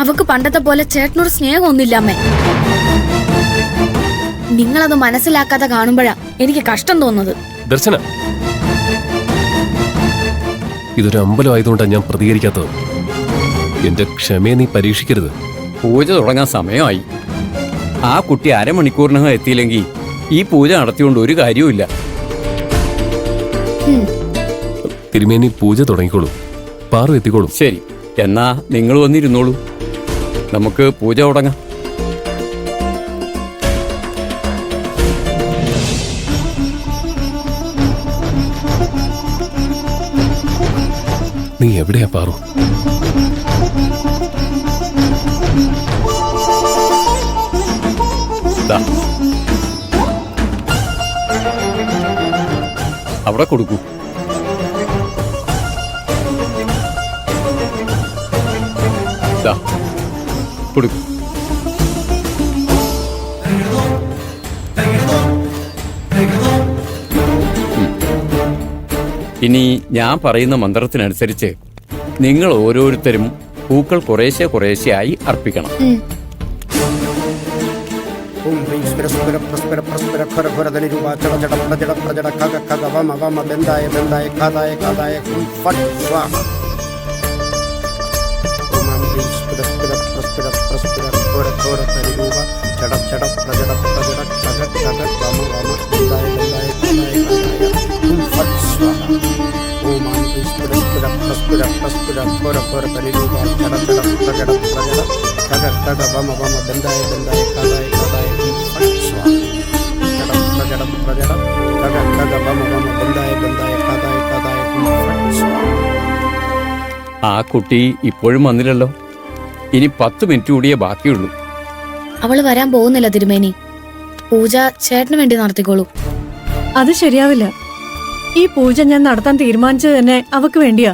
അവക്ക് പണ്ടത്തെ പോലെ ചേട്ടനോട് സ്നേഹമൊന്നുമില്ല അമ്മേ. നിങ്ങളത് മനസ്സിലാക്കാതെ കാണുമ്പോഴാ എനിക്ക് കഷ്ടം തോന്നുന്നത്. ദർശന, ഇതൊരു അമ്പലമായതുകൊണ്ടാണ് ഞാൻ പ്രതികരിക്കാത്തത്. എന്റെ ക്ഷമയെ നീ പരീക്ഷിക്കരുത്. പൂജ തുടങ്ങാൻ സമയമായി. ആ കുട്ടി അരമണിക്കൂറിനകം എത്തിയില്ലെങ്കിൽ ഈ പൂജ നടത്തിക്കൊണ്ട് ഒരു കാര്യവുമില്ല. തിരുമേനി പൂജ തുടങ്ങിക്കോളൂ, പാറു എത്തിക്കോളൂ. ശരി, എന്നാ നിങ്ങൾ വന്നിരുന്നോളൂ, നമുക്ക് പൂജ തുടങ്ങാം. നീ എവിടെയാ പാറു? അവിടെ കൊടുക്കൂ. കൊടുക്കൂ. ഇനി ഞാൻ പറയുന്ന മന്ത്രത്തിനനുസരിച്ച് നിങ്ങൾ ഓരോരുത്തരും പൂക്കൾ കുറേശ്ശെ കുറേശ്ശെയായി അർപ്പിക്കണം. ആ കുട്ടി ഇപ്പോഴും വന്നില്ലല്ലോ. ഇനി 10 മിനിറ്റ് കൂടിയേ ബാക്കിയുള്ളൂ. അവള് വരാൻ പോകുന്നില്ല തിരുമേനി. പൂജ ചേട്ടന് വേണ്ടി നടത്തിക്കോളൂ. അത് ശരിയാവില്ല. ഈ പൂജ ഞാൻ നടത്താൻ തീരുമാനിച്ചത് തന്നെ അവക്ക് വേണ്ടിയാ.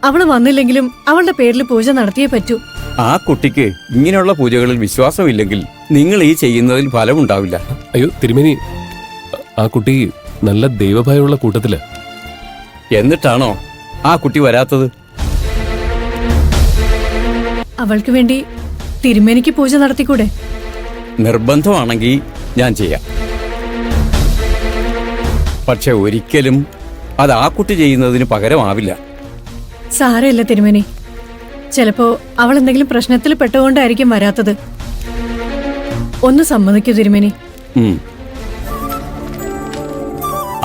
അവള് വന്നില്ലെങ്കിലും അവളുടെ പേരിൽ പൂജ നടത്തിയേ പറ്റൂ. ആ കുട്ടിക്ക് ഇങ്ങനെയുള്ള പൂജകളിൽ വിശ്വാസമില്ലെങ്കിൽ നിങ്ങൾ ഈ ചെയ്യുന്നതിൽ ഫലമുണ്ടാവില്ല. അയ്യോ തിരുമേനി, ആ കുട്ടി നല്ല ദൈവഭയമുള്ള കൂട്ടത്തില്. എന്നിട്ടാണോ ആ കുട്ടി വരാത്തത്? അവൾക്ക് വേണ്ടി തിരുമേനിക്ക് പൂജ നടത്തിക്കൂടെ? നിർബന്ധമാണെങ്കിൽ ഞാൻ ചെയ്യാം. പക്ഷെ ഒരിക്കലും അത് ആ കുട്ടി ചെയ്യുന്നതിന് പകരമാവില്ല. സാരമില്ല തിരുമേനി. ചിലപ്പോ അവൾ എന്തെങ്കിലും പ്രശ്നത്തിൽ പെട്ടുകൊണ്ടായിരിക്കും വരാത്തത്. ഒന്ന് സമ്മതിക്കൂ തിരുമേനി.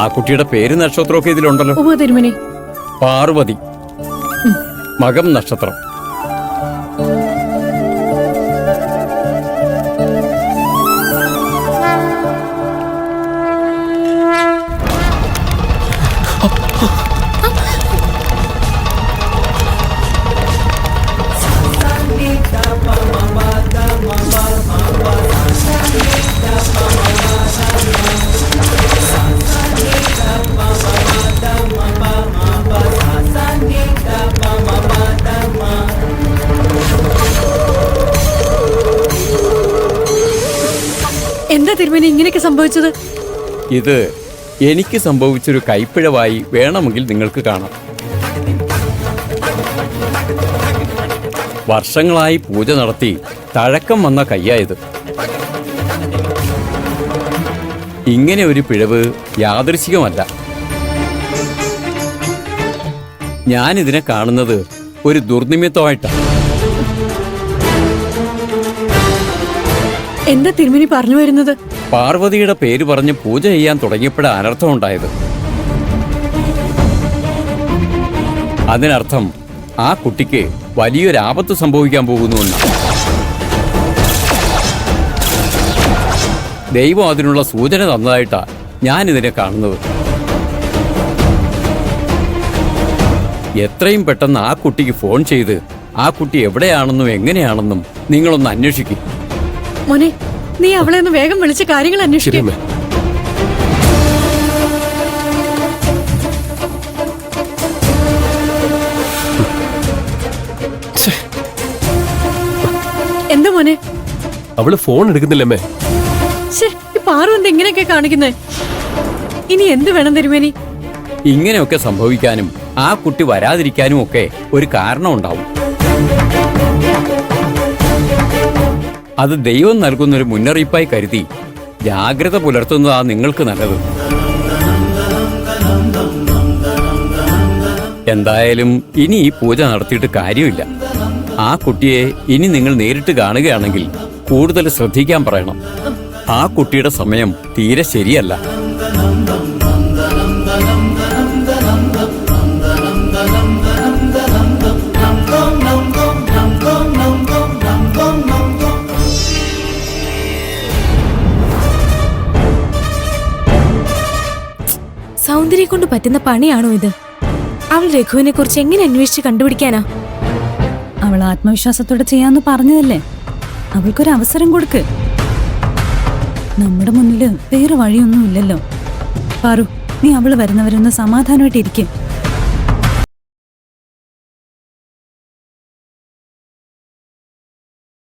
ആ കുട്ടിയുടെ പേര് നക്ഷത്രമൊക്കെ ഇതിലുണ്ടല്ലോ. ഉവ്വ് തിരുമേനി. പാർവതി, മകം നക്ഷത്രം. എന്താ തിരുമേനി ഇങ്ങനെയൊക്കെ സംഭവിച്ചത്? ഇത് എനിക്ക് സംഭവിച്ചൊരു കൈപ്പിഴവായി വേണമെങ്കിൽ നിങ്ങൾക്ക് കാണാം. വർഷങ്ങളായി പൂജ നടത്തി തഴക്കം വന്ന കയ്യായത്. ഇങ്ങനെ ഒരു പിഴവ് യാദൃശ്ചികമല്ല. ഞാനിതിനെ കാണുന്നത് ഒരു ദുർനിമിത്തമായിട്ടാണ്. എന്താ തിരുമേനി പറഞ്ഞു വരുന്നത്? പാർവതിയുടെ പേര് പറഞ്ഞ് പൂജ ചെയ്യാൻ തുടങ്ങിയപ്പോഴാണ് അനർത്ഥം ഉണ്ടായത്. അതിനർത്ഥം ആ കുട്ടിക്ക് വലിയൊരു ആപത്ത് സംഭവിക്കാൻ പോകുന്നുവെന്നാണ്. ദൈവം അതിനുള്ള സൂചന തന്നതായിട്ടാണ് ഞാനിതിനെ കാണുന്നത്. എത്രയും പെട്ടെന്ന് ആ കുട്ടിക്ക് ഫോൺ ചെയ്ത് ആ കുട്ടി എവിടെയാണെന്നും എങ്ങനെയാണെന്നും നിങ്ങളൊന്ന് അന്വേഷിക്കും. മോനെ, നീ അവളെ ഒന്ന് വേഗം വിളിച്ച കാര്യങ്ങൾ അന്വേഷിക്കും. എന്താ മോനെ? അവള് ഫോൺ എടുക്കുന്നില്ലമ്മേ. പാറു എന്താ ഇങ്ങനെയൊക്കെ കാണിക്കുന്നേ? ഇനി എന്ത് വേണം തിരുമേനി? ഇങ്ങനെയൊക്കെ സംഭവിക്കാനും ആ കുട്ടി വരാതിരിക്കാനും ഒക്കെ ഒരു കാരണം ഉണ്ടാവും. അത് ദൈവം നൽകുന്നൊരു മുന്നറിയിപ്പായി കരുതി ജാഗ്രത പുലർത്തുന്നതാ നിങ്ങൾക്ക് നല്ലത്. എന്തായാലും ഇനി ഈ പൂജ നടത്തിയിട്ട് കാര്യമില്ല. ആ കുട്ടിയെ ഇനി നിങ്ങൾ നേരിട്ട് കാണുകയാണെങ്കിൽ കൂടുതൽ ശ്രദ്ധിക്കാൻ പറയണം. ആ കുട്ടിയുടെ സമയം തീരെ ശരിയല്ല. സൗന്ദര്യം കൊണ്ട് പറ്റുന്ന പണിയാണോ ഇത്? അവൾ രഘുവിനെ കുറിച്ച് എങ്ങനെ അന്വേഷിച്ച് കണ്ടുപിടിക്കാനാ? അവൾ ആത്മവിശ്വാസത്തോടെ ചെയ്യാന്ന് പറഞ്ഞതല്ലേ. അവൾക്കൊരു അവസരം കൊടുക്ക്. നമ്മുടെ മുന്നില് വേറെ വഴിയൊന്നും ഇല്ലല്ലോ. പാറു, നീ അവള് വരുന്നവരൊന്ന് സമാധാനമായിട്ടിരിക്കും.